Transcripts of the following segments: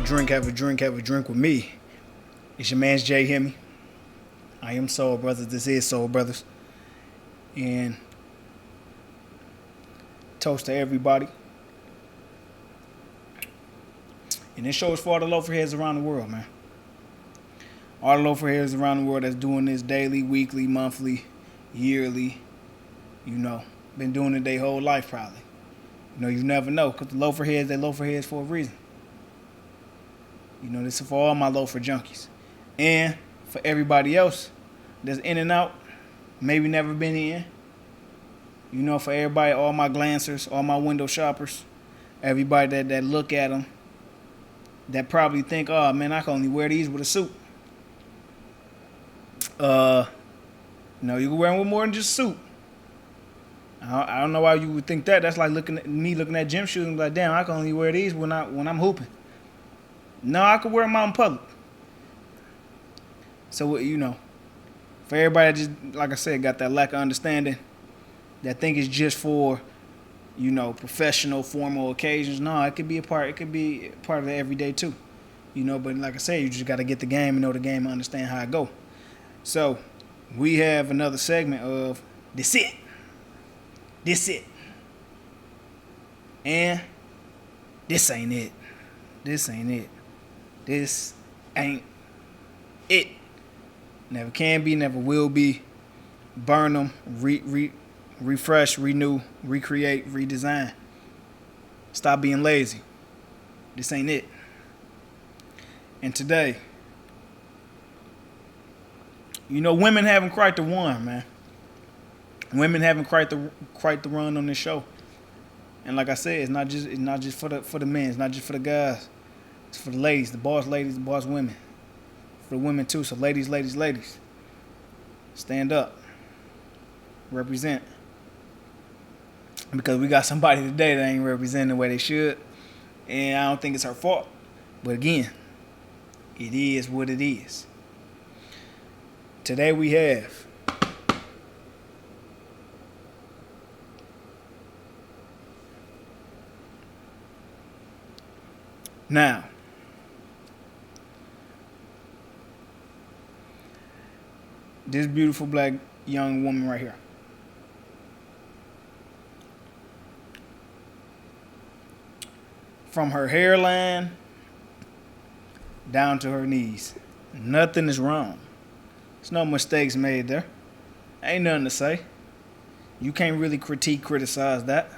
drink, have a drink, have a drink with me. It's your man's Jay Hemi. I am Soul Brothers. This is Soul Brothers. And toast to everybody. And this show is for all the loafer-heads around the world, man. All the loafer-heads around the world that's doing this daily, weekly, monthly, yearly. You know, been doing it their whole life probably. You know, you never know, because the loafer-heads, they loafer-heads for a reason. You know, this is for all my loafer junkies. And for everybody else that's in and out, maybe never been in. You know, for everybody, all my glancers, all my window shoppers, everybody that look at them, that probably think, oh, man, I can only wear these with a suit. No, you can wear them with more than just a suit. I don't know why you would think that. That's like looking at gym shoes and like, damn, I can only wear these when I'm hooping. No, I could wear them out in public. So, you know, for everybody that just, like I said, got that lack of understanding, that think it's just for, you know, professional, formal occasions. No, it could be a part of the everyday too. You know, but like I said, you just got to get the game and know the game and understand how it go. So, we have another segment of This It. This It. And this ain't it. This ain't it. This ain't it. Never can be, never will be. Burn them, refresh, renew, recreate, redesign. Stop being lazy. This ain't it. And today, you know, women haven't quite the one, man. Women haven't quite the run on this show. And like I said, it's not just for the men, it's not just for the guys. It's for the ladies, the boss women. For the women too. So ladies. Stand up. Represent. Because we got somebody today that ain't representing the way they should. And I don't think it's her fault. But again, it is what it is. Today we have now, this beautiful black young woman right here. From her hairline down to her knees, nothing is wrong. There's no mistakes made there. Ain't nothing to say. You can't really criticize that.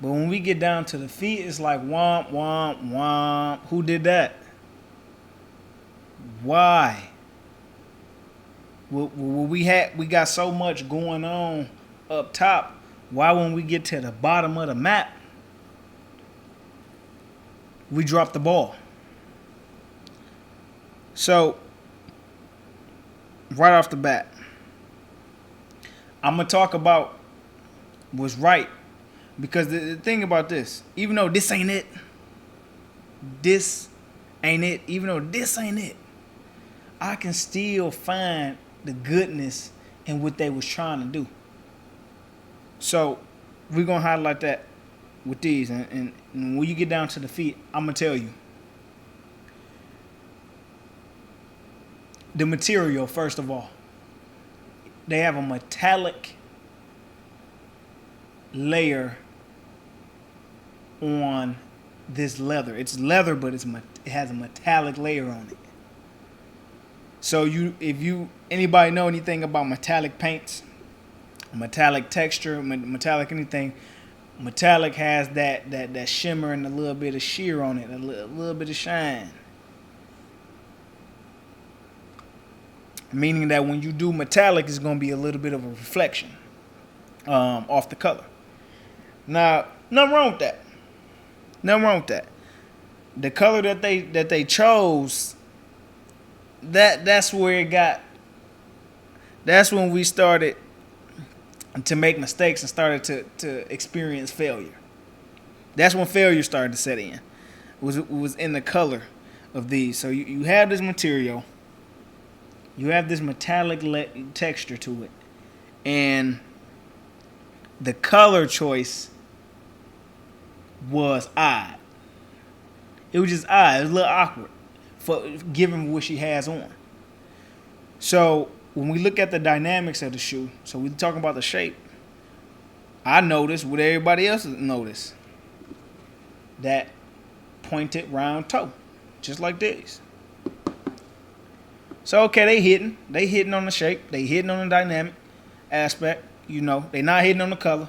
But when we get down to the feet, it's like womp, womp, womp. Who did that? Why? We got so much going on up top. Why when we get to the bottom of the map, we drop the ball? So, right off the bat, I'm going to talk about what's right. Because the thing about this, even though this ain't it, I can still find the goodness in what they was trying to do. So we're going to highlight that with these. And when you get down to the feet, I'm going to tell you. The material, first of all. They have a metallic layer on this leather. It's leather, but it has a metallic layer on it. So anybody know anything about metallic paints, metallic texture, metallic anything, metallic has that shimmer and a little bit of sheer on it, a little bit of shine. Meaning that when you do metallic, it's going to be a little bit of a reflection off the color. Now, nothing wrong with that. The color that they chose, that's where it got. That's when we started to make mistakes and started to experience failure. That's when failure started to set in. It was in the color of these. So you have this material. You have this metallic texture to it. And the color choice was odd. It was just odd. It was a little awkward for given what she has on. So when we look at the dynamics of the shoe, so we're talking about the shape. I noticed what everybody else noticed. That pointed round toe. Just like this. So okay, they hitting on the shape, they hitting on the dynamic aspect, you know, they not hitting on the color,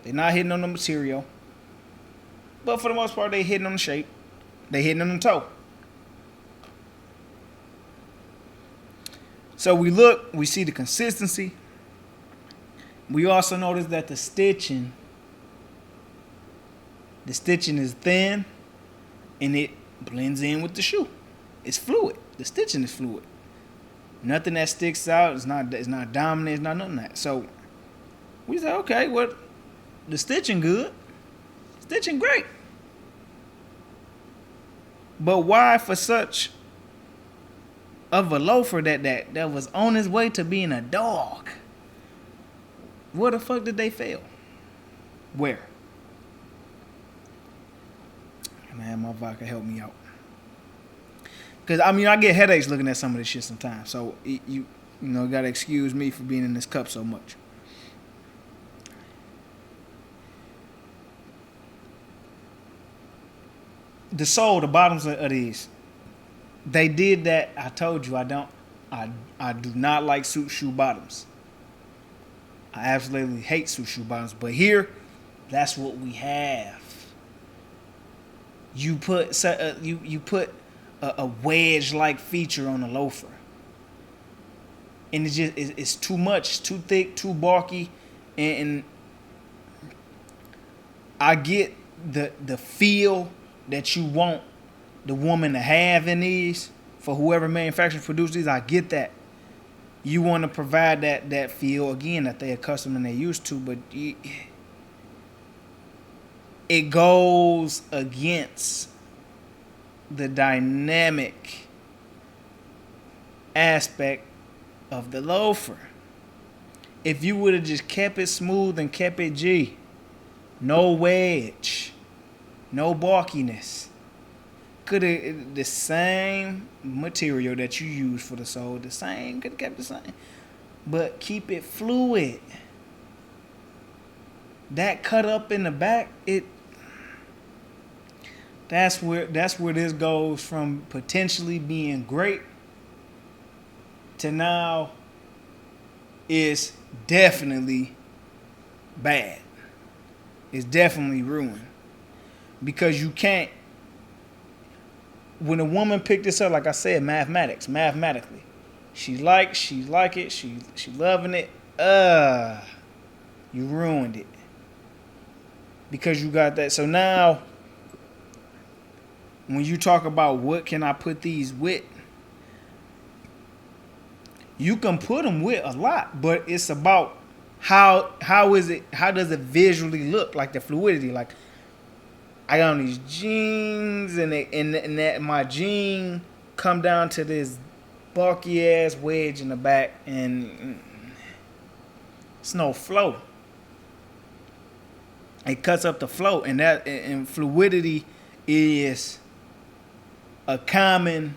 they not hitting on the material, but for the most part, they hitting on the shape, they hitting on the toe. So we see the consistency. We also notice that the stitching is thin, and it blends in with the shoe. It's fluid. The stitching is fluid. Nothing that sticks out. It's not dominant. It's not nothing that. So we say, okay, well, the stitching good. Stitching great. But why for such of a loafer that was on his way to being a dog? Where the fuck did they fail? Where? Man, my vodka help me out. Because, I mean, I get headaches looking at some of this shit sometimes. So, you got to excuse me for being in this cup so much. The sole, the bottoms of these, they did that. I told you I do not like suit shoe bottoms. I absolutely hate suit shoe bottoms. But here, that's what we have. You put a wedge-like feature on a loafer, and it's too much, too thick, too bulky, and I get the feel that you want the woman to have in these for whoever manufacturers produce these. I get that. You want to provide that feel again that they're accustomed and they're used to, but it goes against the dynamic aspect of the loafer. If you would have just kept it smooth and kept it G, no wedge, no bulkiness, could have the same material that you use for the sole, could have kept the same, but keep it fluid. That cut up in the back, that's where this goes from potentially being great to now is definitely bad. It's definitely ruined. Because you can't, when a woman picked this up, like I said, mathematically, she like it, she loving it, you ruined it. Because you got that. So now, when you talk about what can I put these with, you can put them with a lot, but it's about how does it visually look, like the fluidity. Like, I got on these jeans, and that my jean come down to this bulky ass wedge in the back, and it's no flow. It cuts up the flow, and fluidity is a common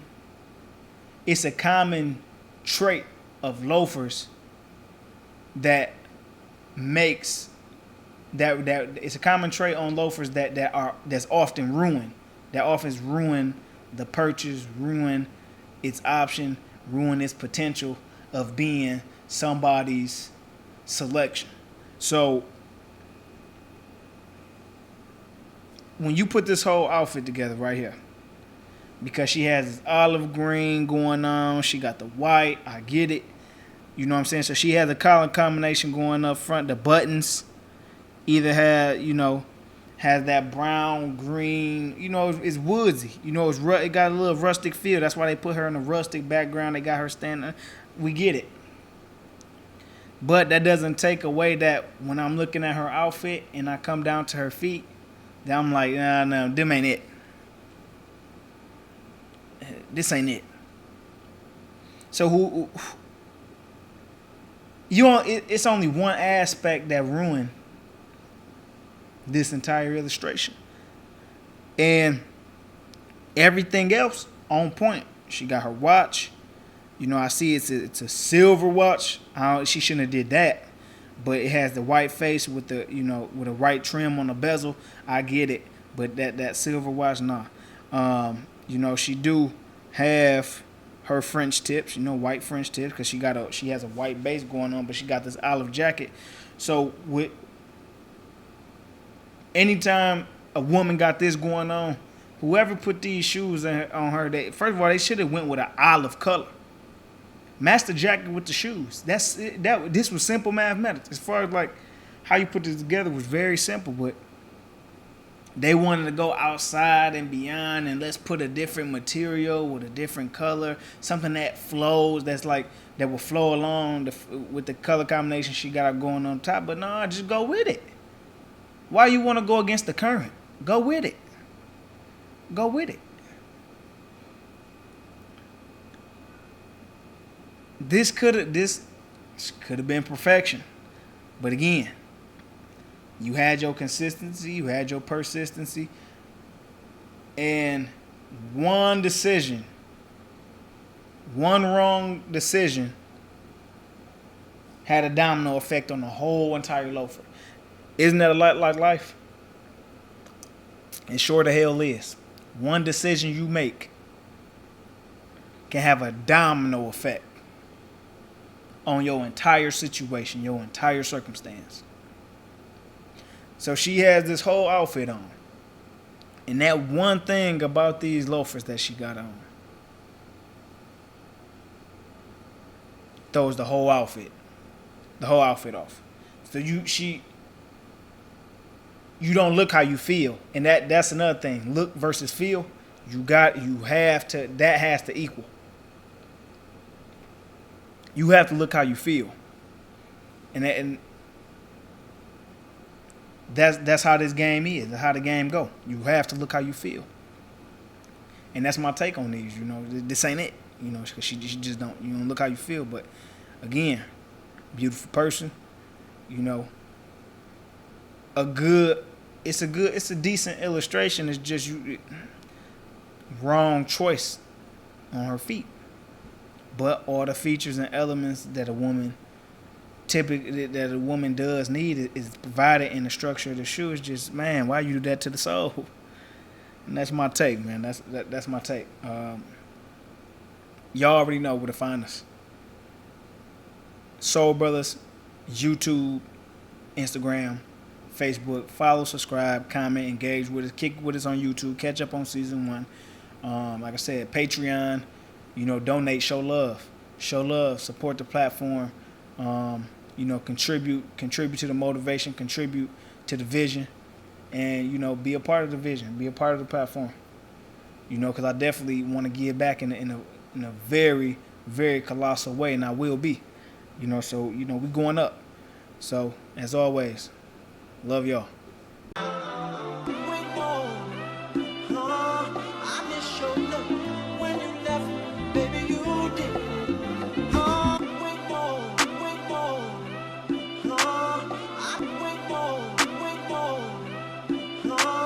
trait of loafers that makes that it's a common trait on loafers that's often ruined. That often ruin the purchase, ruin its option, ruin its potential of being somebody's selection. So when you put this whole outfit together right here, because she has this olive green going on, she got the white, I get it. You know what I'm saying? So she has a collar combination going up front. The buttons either has that brown, green, it's woodsy. It got a little rustic feel. That's why they put her in a rustic background. They got her standing. We get it. But that doesn't take away that when I'm looking at her outfit and I come down to her feet, that I'm like, no, them ain't it. This ain't it. So it's only one aspect that ruined this entire illustration. And Everything else on point. She got her watch. You know, I see it's a silver watch. She shouldn't have did that, but it has the white face with the with a white trim on the bezel. I get it, but that silver watch, nah. She do have her French tips, white French tips, because she has a white base going on, but she got this olive jacket. So with anytime a woman got this going on, whoever put these shoes on her, first of all, they should have went with an olive color. Match the jacket with the shoes. This was simple mathematics. As far as like how you put this together was very simple, but they wanted to go outside and beyond, and let's put a different material with a different color, something that flows, that will flow along with the color combination she got going on top. But no, just go with it. Why you want to go against the current? Go with it. Go with it. This could have been perfection, but again, you had your consistency, you had your persistency, and one wrong decision had a domino effect on the whole entire loafer. Isn't that a lot like life? It sure the hell is. One decision you make can have a domino effect on your entire situation, your entire circumstance. So she has this whole outfit on. And that one thing about these loafers that she got on throws the whole outfit off. So you don't look how you feel. And that's another thing. Look versus feel. That has to equal. You have to look how you feel. And that's how this game is. That's how the game go. You have to look how you feel. And that's my take on these. This ain't it. Because she just don't. You don't look how you feel. But again, beautiful person. It's a decent illustration. It's just wrong choice on her feet. But all the features and elements that a woman does need is provided in the structure of the shoe. It's just, man, why you do that to the soul? And that's my take, man. That's my take. Y'all already know where to find us. Soul Brothas, YouTube, Instagram, Facebook. Follow, subscribe, comment, engage with us. Kick with us on YouTube. Catch up on season 1. Like I said, Patreon. Donate, show love, support the platform. Contribute to the motivation, contribute to the vision, and be a part of the vision, be a part of the platform. Because I definitely want to give back in a very, very colossal way, and I will be. So we going up. So as always, love y'all. Oh